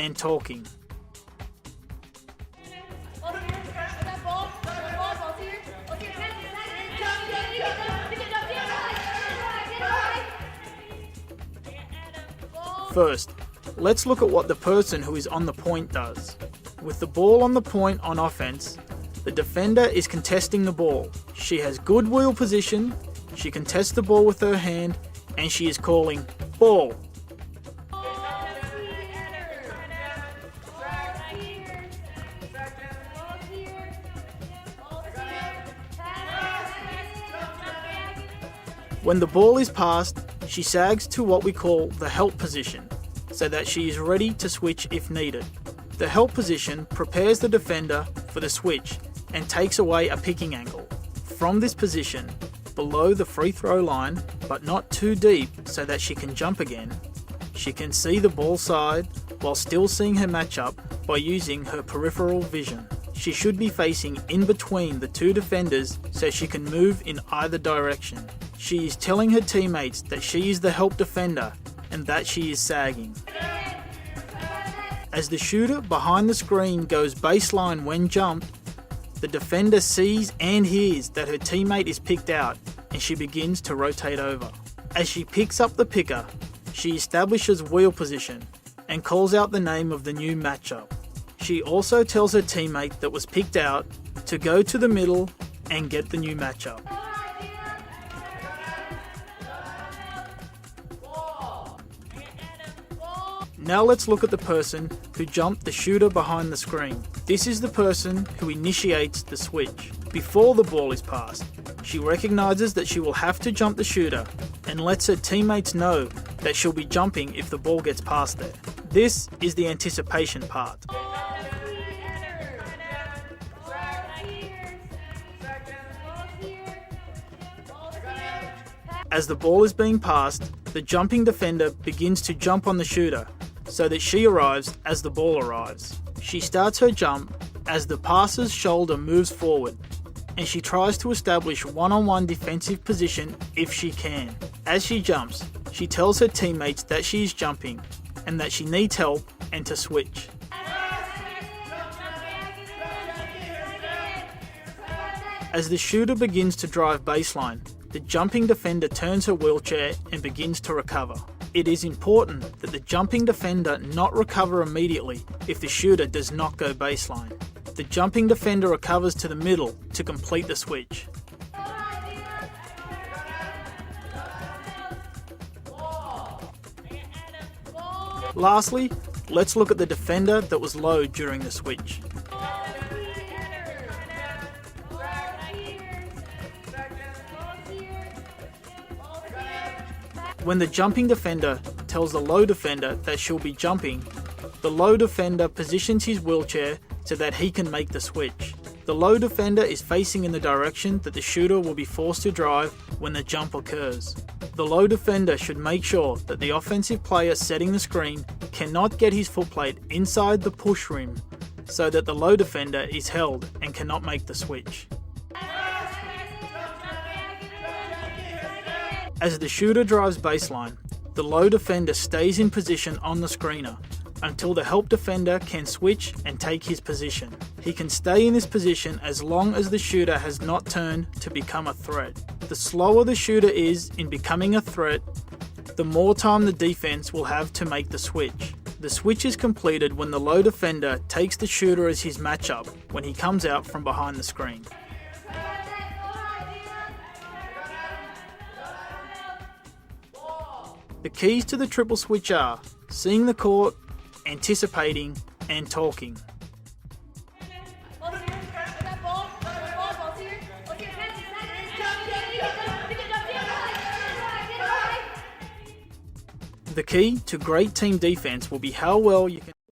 and talking. First, let's look at what the person who is on the point does. With the ball on the point on offense, the defender is contesting the ball. She has good wheel position, she contests the ball with her hand, and she is calling ball. When the ball is passed, she sags to what we call the help position, so that she is ready to switch if needed. The help position prepares the defender for the switch and takes away a picking angle. From this position, below the free throw line, but not too deep so that she can jump again, she can see the ball side while still seeing her matchup by using her peripheral vision. She should be facing in between the two defenders so she can move in either direction. She is telling her teammates that she is the help defender and that she is sagging. As the shooter behind the screen goes baseline when jumped, the defender sees and hears that her teammate is picked out and she begins to rotate over. As she picks up the picker, she establishes wheel position and calls out the name of the new matchup. She also tells her teammate that was picked out to go to the middle and get the new matchup. Now let's look at the person who jumped the shooter behind the screen. This is the person who initiates the switch. Before the ball is passed, she recognizes that she will have to jump the shooter and lets her teammates know that she'll be jumping if the ball gets passed there. This is the anticipation part. As the ball is being passed, the jumping defender begins to jump on the shooter so that she arrives as the ball arrives. She starts her jump as the passer's shoulder moves forward, and she tries to establish one-on-one defensive position if she can. As she jumps, she tells her teammates that she is jumping and that she needs help and to switch. As the shooter begins to drive baseline, the jumping defender turns her wheelchair and begins to recover. It is important that the jumping defender not recover immediately if the shooter does not go baseline. The jumping defender recovers to the middle to complete the switch. Lastly, let's look at the defender that was low during the switch. When the jumping defender tells the low defender that she'll be jumping, the low defender positions his wheelchair so that he can make the switch. The low defender is facing in the direction that the shooter will be forced to drive when the jump occurs. The low defender should make sure that the offensive player setting the screen cannot get his footplate inside the push rim so that the low defender is held and cannot make the switch. As the shooter drives baseline, the low defender stays in position on the screener until the help defender can switch and take his position. He can stay in this position as long as the shooter has not turned to become a threat. The slower the shooter is in becoming a threat, the more time the defense will have to make the switch. The switch is completed when the low defender takes the shooter as his matchup when he comes out from behind the screen. The keys to the triple switch are seeing the court, anticipating, and talking. The key to great team defense will be how well you can